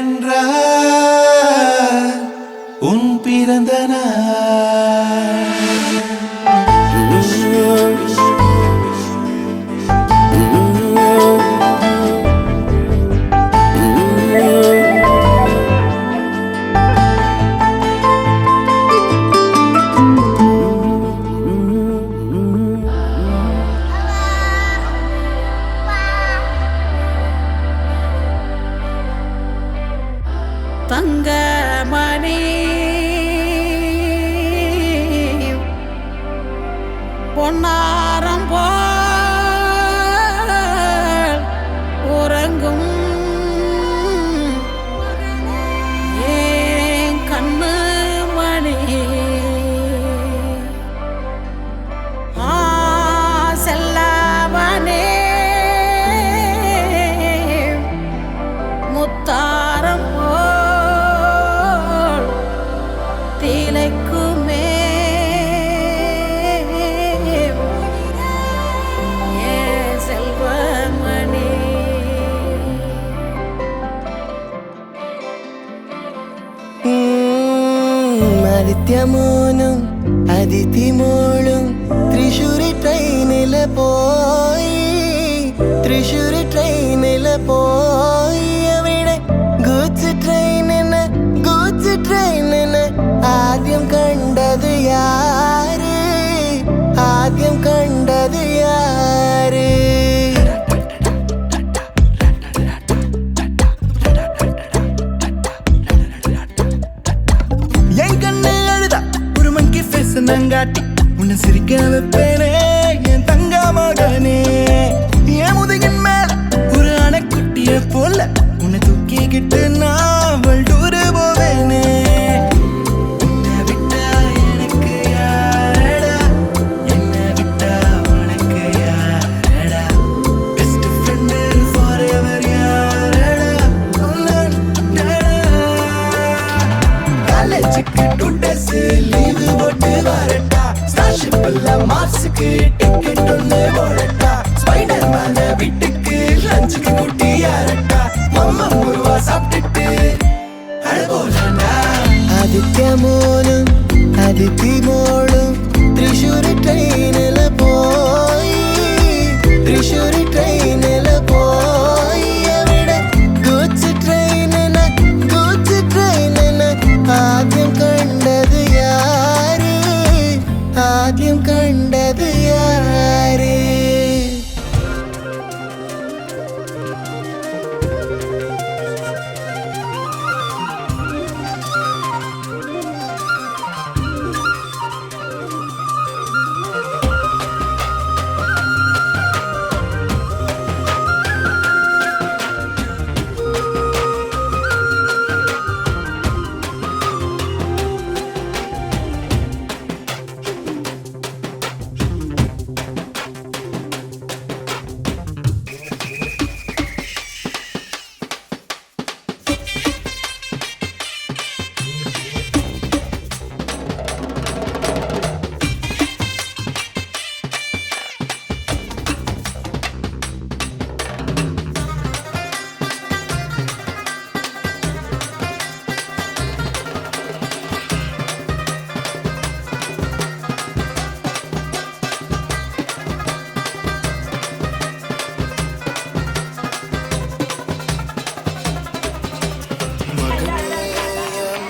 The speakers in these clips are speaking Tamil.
என்றால் உன் பிறந்த நாள். தங்கமணி பொன்னாரம் போல் உறங்கும் ஏன் கண்ணு மணி செல்லவனே முத்தாரம் திளைக்குமே ஏ செல்வமணி. ആദിത്യമോനും അതിഥിമോളും തൃശ്ശൂര് ട്രെയിനില് പോയി തൃശ്ശൂര് ട്രെയിനില് പോയി അവിടെ ഗൂഡ്സ് ട്രെയിനിന് ആദ്യം കണ്ടത് യാര് ആദ്യം കണ്ടത് യാര് என் கண்ணு அழுதா ஒரு மங்கி ஃபேஸ் நங்காட்டி உன்னை சிரிக்க வைப்பேனே என் தங்க மகனே. என் முதுகின் மேல ஒரு அணைக்குட்டிய போல உன்னை தூக்கிக்கிட்டு நான் வல்டூரு போவேனே. உன்னை விட்டா எனக்கு யாரடா, என்னை விட்டா உனக்கு யாரடா, பெஸ்ட் ஃப்ரெண்டு ஃபாரெவர் யாரடா, காலேஜுக்கு 2 days லீவு போட்டு வரட்டா, ஸ்டார்ஷிப்ல மார்ஸுக்கு டிக்கெட் ஒன்று போடட்டா, ஸ்பைடர் மேன வீட்டுக்கு லஞ்சுக்கு கூட்டி யாரட்டா, மம்மா முருவா சாப்பிட்டுட்டு அழகோலண்டா. ആദിത്യമോനും അതിഥിമോളും തൃശ്ശൂര് ട്രെയിനില് പോയി തൃശ്ശൂര് ട്രെയിനില് പോയി അവിടെ ഗൂഡ്സ് ട്രെയിനിന് ആദ്യം കണ്ടത് യാര് ആദ്യം കണ്ടത് യാര്.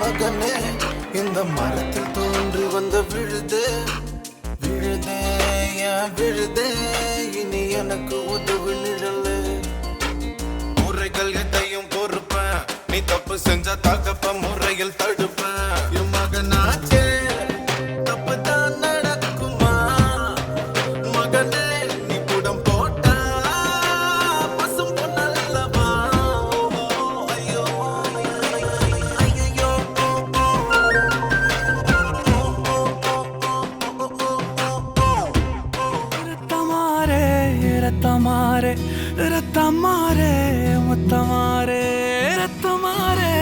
மகனே இந்த மரத்தில் தோன்றி வந்த விழுதே விழுதே ஏன் விழுதே இனி எனக்கு உதவு நிழலு. முறைகள் எதையும் பொறுப்பேன், நீ தப்பு செஞ்ச தகப்ப முறையில் தடுப்பேன். என் மகனாச்சே தப்பு தான் நடக்குமா மகனே, நீ கூடம் போட்டா பசும் பொன்னல்லவா. ஐயோ ஐயோ ரத்தமாரே ரத்தமாரே முத்தமாரே ரத்தமாரே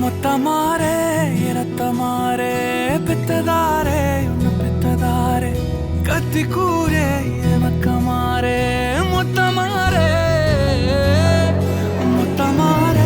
முத்தமாரே ரத்தமாரே பெத்ததாரே உன்னை பெத்ததாரே கத்தி கூரே மக்கமாரே முத்தமாரே முத்தமாரே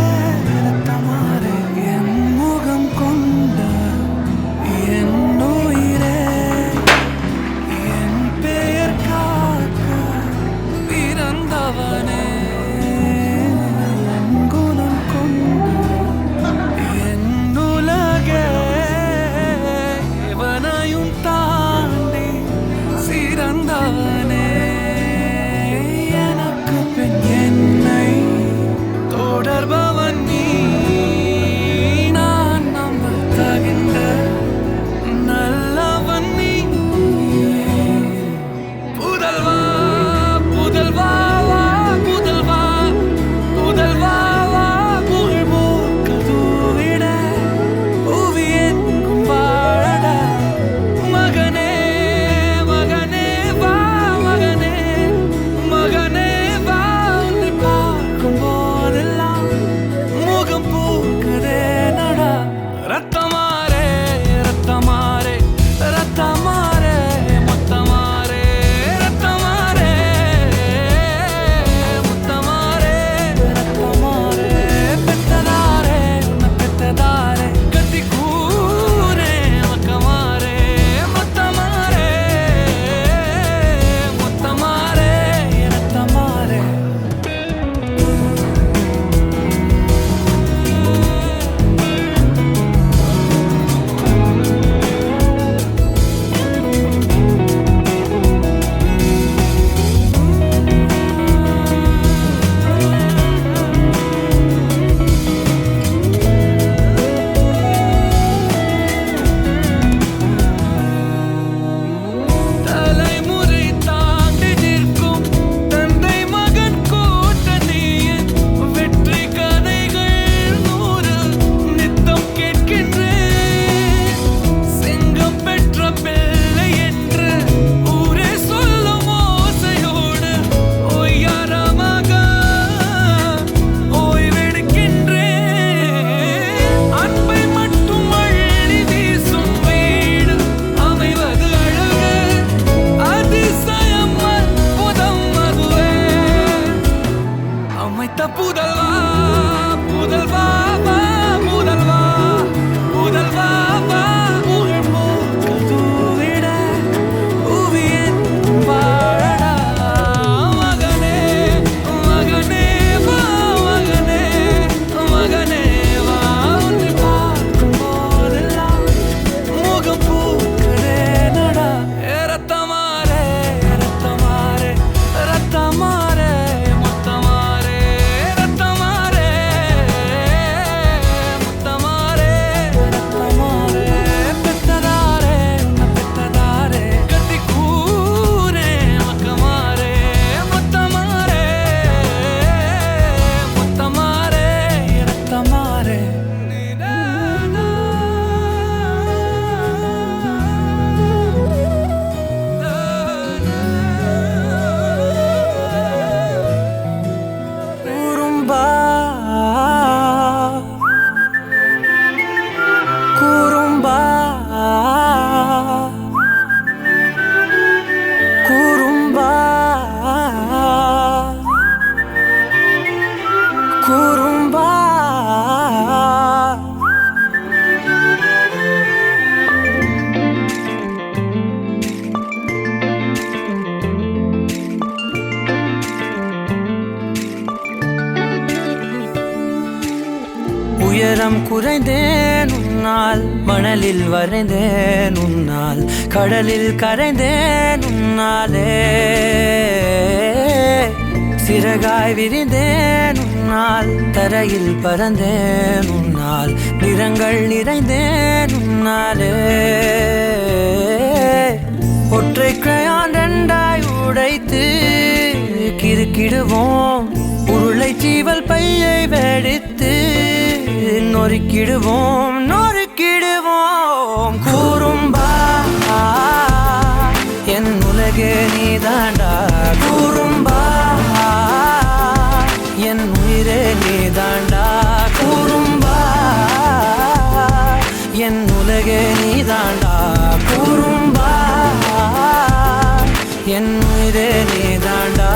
ஆழம் குறைந்தேன் உன்னால், மணலில் வரைந்தேன் உன்னால், கடலில் கரைந்தேன் உன்னாலே. சிறகாய் விரிந்தேன் உன்னால், தரையில் பறந்தேன் உன்னால், நிறங்கள் நிறைந்தேன் உன்னாலே. ஒற்றை கிரையான் ரெண்டாய் உடைத்து கிறுக்கிடுவோம், உருளை சீவல் பையை வெடித்து நொறுக்கிடுவோம் நொறுக்கிடுவோம். கூறும்பா என் உலகே நீதாண்டா, கூறும்பா என் உயிரே நீதாண்டா, கூறும்பா என் உலகே நீதாண்டா, கூறும்பா என் உயிரே நீதாண்டா.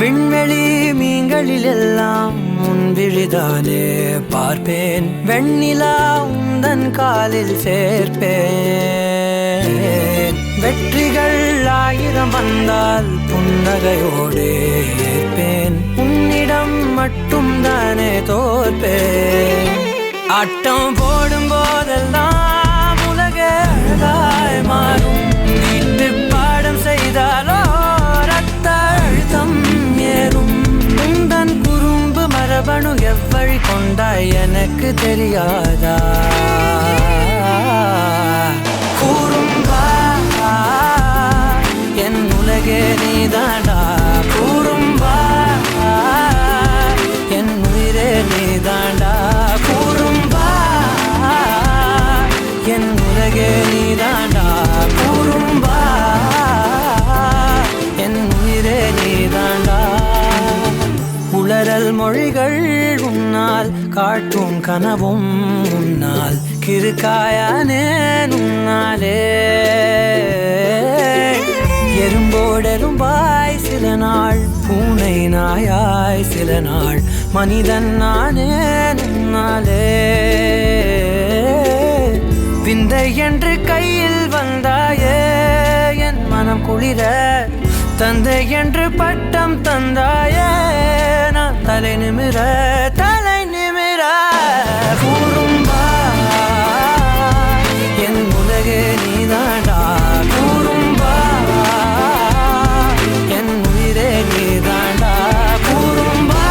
விண்வெளி மீன்களில் எல்லாம் உன் விழிதானே பார்ப்பேன், வெண்ணிலா உந்தன் காலில் சேர்ப்பேன். வெற்றிகள் 1000 வந்தால் புன்னகையோடு ஏற்பேன், உன்னிடம் மட்டும் தானே தோற்பேன். ஆட்டம் போடும் போதெல்லாம் உலக அழகாய் மாறும், வீட்டு பாடம் செய்தாலோ ரத்த அழுத்தம் ஏறும். உந்தன் குறும்பு மரபணு எவ்வழி கொண்டாய் எனக்கு தெரியாதா? கூறும்பா என் உலகே நீதாண்டா, கூறும்பா என் உயிரே நீதாண்டா, கூறும்பா என் உலகே நீதாண்டா, கூறும்பா என் உயிரே நீதாண்டா. உளறல் மொழிகள் உன்னால், காட்டும் கனவும் உன்னால், கிறுக்காயானே உன்னாலே. எறும்போடெரும்பாய் சில நாள், பூனை நாயாய் சில நாள், மனிதன் நானே உன்னாலே. விந்தை என்று கையில் வந்தாயே என் மனம் குளிர, தந்தை என்று பட்டம் தந்தாயே நான் தலை நிமிர தலை நிமிர. கூறும்பா என் உலகே நீதாண்டா, கூறும்பா என் உயிரே நீதாண்டா, கூறும்பா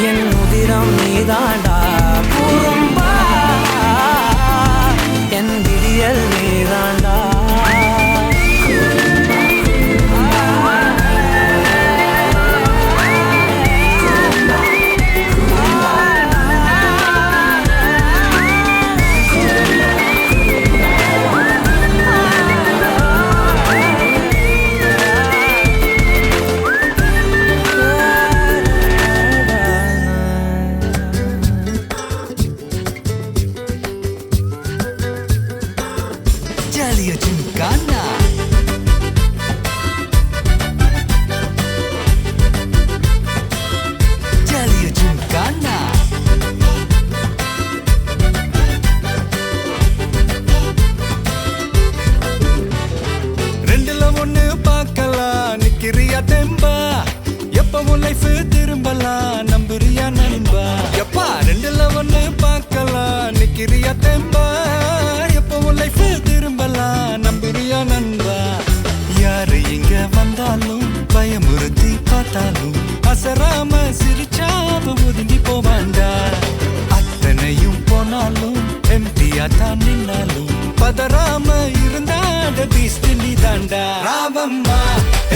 என் உதிரம் நீதாண்டா, கூறும்பா என் விடியல் நீதாண்டா. பதறாம இருந்தாட பீஸ்ட் நீ தாண்டா. ராவம்மா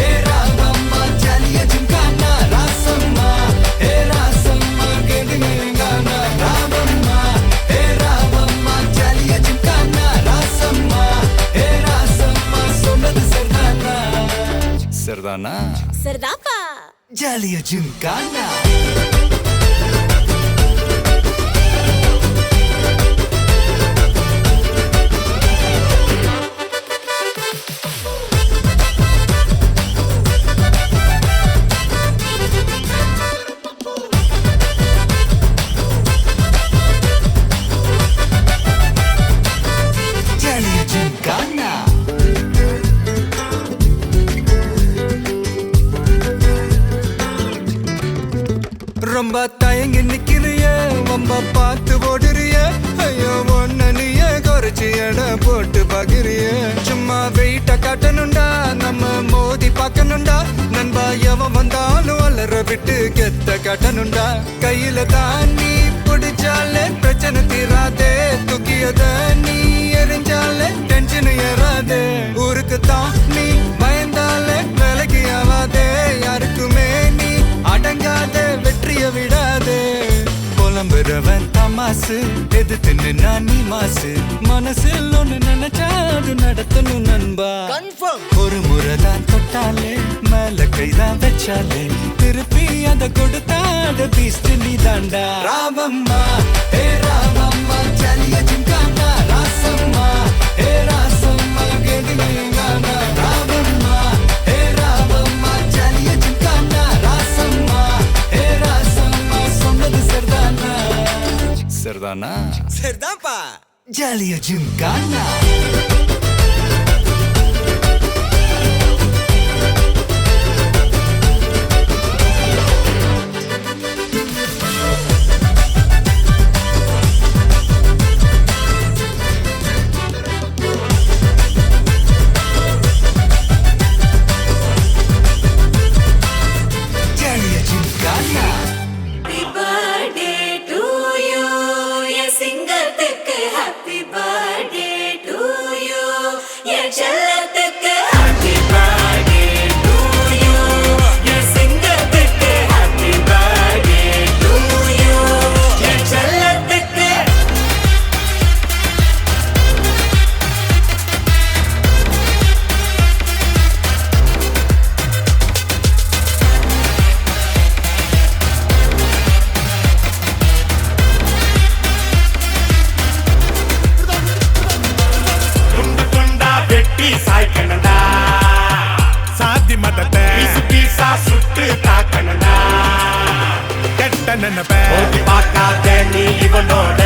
ஏ ராவம்மா ஜாலிய ஜிம்கானா, ராசம்மா ஏ ராசம்மா கேடுங்கானா. ராவம்மா ஏ ராவம்மா ஜாலிய ஜிம்கானா, ராசம்மா ஏ ராசம்மா சொன்னது சரிதானா? சரிதானா? சரிதாப்பா. ஜாலியா ஜிம்கானா ஜாலியா ஜிம்கானா ரொம்ப தயங்கி நிக்கிறிய ரொம்ப பார்த்து ஓடுறிய ஐயோ ஒன்ன நீய குறைச்சி எடை போட்டு பாக்குறிய சும்மா வெயிட்ட காட்டணும்டா நம்ம மோதி பார்க்கணும்டா நண்பா எவன் வந்தாலும் வளர விட்டு கெத்த காட்டணும்டா கையில தான் நீ பிடிச்சாலே பிரச்சனை தீராதே தூக்கியத நீ எரிஞ்சாலே டென்ஷன் ஏறாதே ஊருக்கு தான் நீ பயந்தாலே வேலைக்கு ஆவாதே யாருக்குமே நீ அடங்காத வெற்றிய விடாதே புலம்புறவன் தமாசு எது தின்னு நான் நீ மாசு மனசில் ஒண்ணு நினைச்சாது நடத்தணும் நண்பா ஒரு முறைதான் தொட்டாலே மேல கைதான் வச்சாலே திருப்பி அத கொடுத்தாட பீஸ்ட் நீ தாண்டா ராமம்மா ஏ ராமம்மா ஜாலியா ஜிம்கானா ராசம்மா ஏ ராசம்மா கேடுங்கானா ராமம்மா ஏ ராமம்மா ஜாலியா ஜிம்கானா ராசம்மா ஏ ராசம்மா சொன்னது சரிதானா சரிதானா சரிதான்ப்பா ஜாலியா ஜிம்கானா ஜாலியா gymkhana Happy birthday to you. என் சிங்கத்துக்கு happy birthday to you. என் செல்லத்துக்கு happy birthday to you. என் சிங்கத்துக்கு happy birthday to you. என் செல்லத்துக்கு துண்டு துண்டா வெட்டி சாய்க்கணும்டா சாதி மதத்தை பீசு பீசா சுட்டு தாக்கணும்டா கெட்ட நினைப்ப ஓட்டி பார்க்காத நீ இவனோட